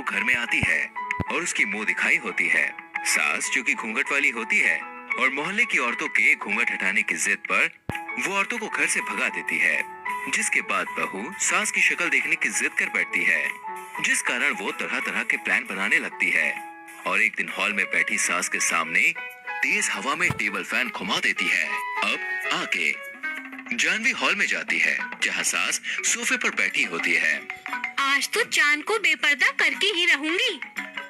घर में आती है और उसकी मुंह दिखाई होती है। सास जो कि घूंघट वाली होती है और मोहल्ले की औरतों के घूंघट हटाने की जिद पर वो औरतों को घर से भगा देती है, जिसके बाद बहू सास की शक्ल देखने की जिद कर बैठती है, जिस कारण वो तरह तरह के प्लान बनाने लगती है। और एक दिन हॉल में बैठी सास के सामने तेज हवा में टेबल फैन घुमा देती है। अब आगे जानवी हॉल में जाती है जहाँ सास सोफे पर बैठी होती है। आज तो चांद को बेपर्दा करके ही रहूंगी।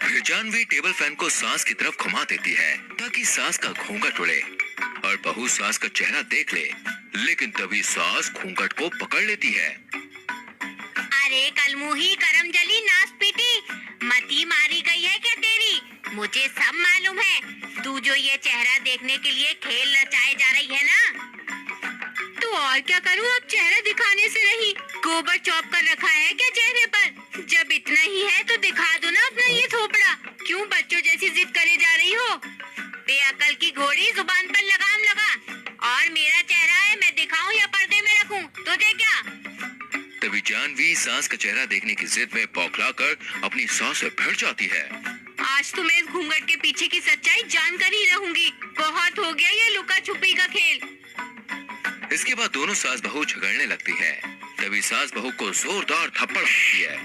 फिर जानवी टेबल फैन को सास की तरफ घुमा देती है ताकि सास का घूंघट उड़े और बहू सास का चेहरा देख ले, लेकिन तभी सास घूंघट को पकड़ लेती है। अरे कलमुही करम जली नास पीटी, मती मारी गई है क्या तेरी? मुझे सब मालूम है, तू जो ये चेहरा देखने के लिए खेल रचाए जा रही है ना। तो और क्या करूं, अब चेहरा दिखाने से नहीं, गोबर चौप कर रखा है क्या चेहरे पर? जब इतना ही है तो दिखा दो ना अपना ये थोपड़ा। क्यों बच्चों जैसी जिद करे जा रही हो? बेअकल की घोड़ी, जुबान पर लगाम लगा। और मेरा चेहरा है, मैं दिखाऊं या पर्दे में रखूं? तुझे क्या? तभी जानवी सास का चेहरा देखने की जिद में बौखलाकर अपनी सास से भिड़ जाती है। आज तो मैं इस घूंघट के पीछे की सच्चाई जानकर ही रहूंगी। बहुत हो गया ये लुका छुपी का खेल। इसके बाद दोनों सास बहू झगड़ने लगती है। तभी सास बहू को जोरदार थप्पड़ मारती है।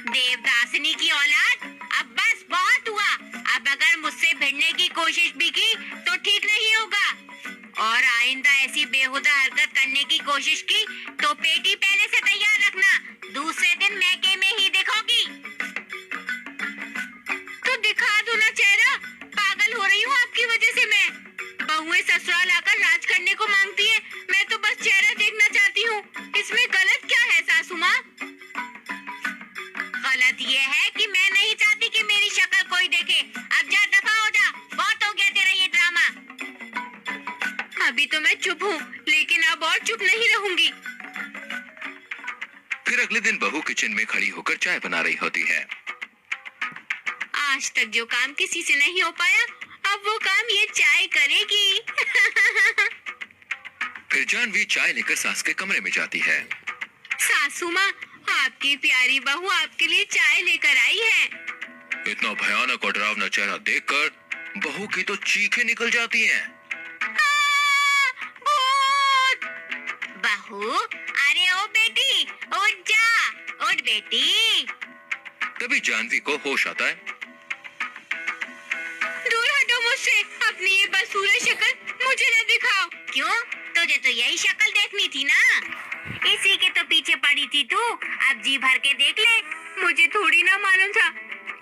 देवदासिनी की औलाद, अब बस बहुत हुआ। अब अगर मुझसे भिड़ने की कोशिश भी की तो ठीक नहीं होगा, और आइंदा ऐसी बेहुदा हरकत करने की कोशिश की तो पेटी पहले से तैयार रखना, दूसरे दिन मैके में ही दिखोगी। तो दिखा दो ना चेहरा, पागल हो रही हूँ आपकी वजह से मैं। बहुएं ससुराल आकर राज करने को मांगती है, मैं तो बस चेहरा देखना चाहती हूँ। इसमें गलत क्या है सासू माँ? गलत ये है कि मैं नहीं चाहती कि मेरी शक्ल कोई देखे। अब जा, दफा हो जा, बहुत हो गया तेरा ये ड्रामा। अभी तो मैं चुप हूँ, लेकिन अब और चुप नहीं रहूंगी। फिर अगले दिन बहू किचन में खड़ी होकर चाय बना रही होती है। आज तक जो काम किसी से नहीं हो पाया, अब वो काम ये चाय करेगी। फिर जानवी चाय लेकर सास के कमरे में जाती है। सासू माँ, आपकी प्यारी बहू आपके लिए चाय लेकर आई है। इतना भयानक और डरावना चेहरा देखकर बहू की तो चीखें निकल जाती हैं। भूत! बहू, अरे ओ बेटी, उठ जा, उठ बेटी। तभी जानवी को होश आता है। दूर हटो मुझसे, अपनी ये बदसूरत शक्ल मुझे न दिखाओ। क्यों? तुझे तो यही शक्ल देखनी थी ना, इसी के तो पीछे पड़ी थी तू। अब जी भर के देख ले। मुझे थोड़ी ना मालूम था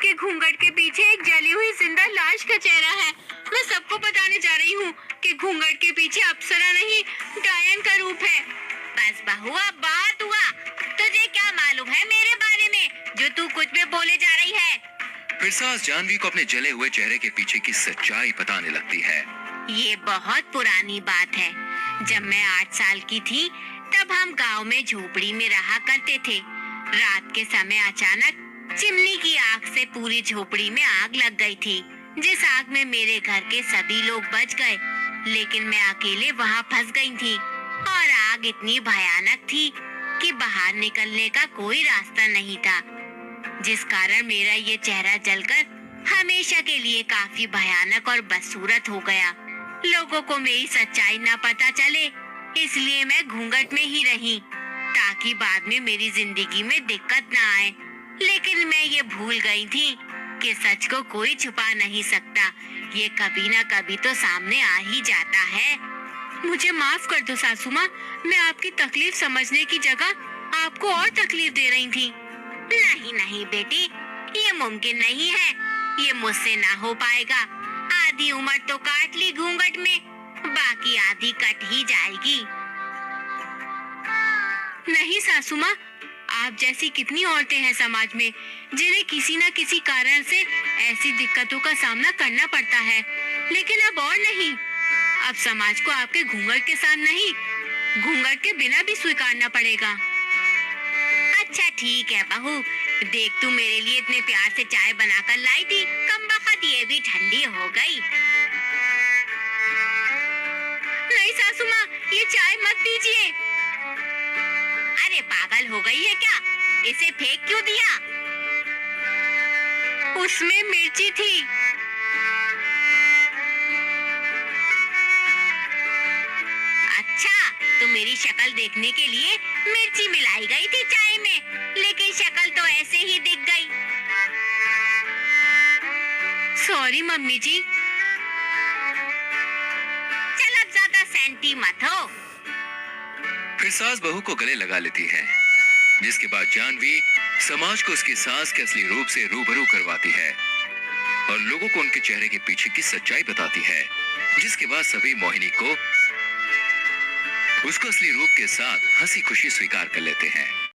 कि घूंघट के पीछे एक जली हुई जिंदा लाश का चेहरा है। मैं सबको बताने जा रही हूँ कि घूंघट के पीछे अप्सरा नहीं, डायन का रूप है। बस बहू, अब बात हुआ। तुझे क्या मालूम है मेरे बारे में, जो तू कुछ भी बोले जा रही है? फिर सास जानवी को अपने जले हुए चेहरे के पीछे की सच्चाई बताने लगती है। ये बहुत पुरानी बात है। जब मैं 8 साल की थी, तब हम गांव में झोपड़ी में रहा करते थे। रात के समय अचानक चिमनी की आग से पूरी झोपड़ी में आग लग गई थी, जिस आग में मेरे घर के सभी लोग बच गए, लेकिन मैं अकेले वहाँ फंस गई थी। और आग इतनी भयानक थी कि बाहर निकलने का कोई रास्ता नहीं था, जिस कारण मेरा ये चेहरा जलकर हमेशा के लिए काफी भयानक और बदसूरत हो गया। लोगों को मेरी सच्चाई ना पता चले, इसलिए मैं घूंघट में ही रही, ताकि बाद में मेरी जिंदगी में दिक्कत ना आए। लेकिन मैं ये भूल गई थी कि सच को कोई छुपा नहीं सकता, ये कभी ना कभी तो सामने आ ही जाता है। मुझे माफ कर दो सासू माँ, मैं आपकी तकलीफ समझने की जगह आपको और तकलीफ दे रही थी। नहीं नहीं बेटी, ये मुमकिन नहीं है, ये मुझसे ना हो पाएगा। आधी उम्र तो काट ली घूंघट में, बाकी आधी कट ही जाएगी। नहीं सासू माँ, आप जैसी कितनी औरतें हैं समाज में, जिन्हें किसी न किसी कारण से ऐसी दिक्कतों का सामना करना पड़ता है, लेकिन अब और नहीं। अब समाज को आपके घूंघट के साथ नहीं, घूंघट के बिना भी स्वीकारना पड़ेगा। अच्छा ठीक है बहू, देख तू मेरे लिए इतने प्यार से चाय बनाकर लाई थी, कमबख्त ये भी ठंडी हो गई। नहीं सासू माँ, ये चाय मत पीजिए। अरे पागल हो गई है क्या? इसे फेंक क्यों दिया? उसमें मिर्ची थी। अच्छा, तो मेरी शक्ल देखने के लिए मिर्ची मिलाई गई थी चाय में, लेकिन शक्ल तो ऐसे ही दिख गई। सॉरी मम्मी जी। चल अब ज्यादा सैंटी मत हो। फिर सास बहू को गले लगा लेती है, जिसके बाद जानवी समाज को उसकी सास के असली रूप से रूबरू करवाती है और लोगों को उनके चेहरे के पीछे की सच्चाई बताती है, जिसके बाद सभी मोहिनी को उसको असली रूप के साथ हंसी खुशी स्वीकार कर लेते हैं।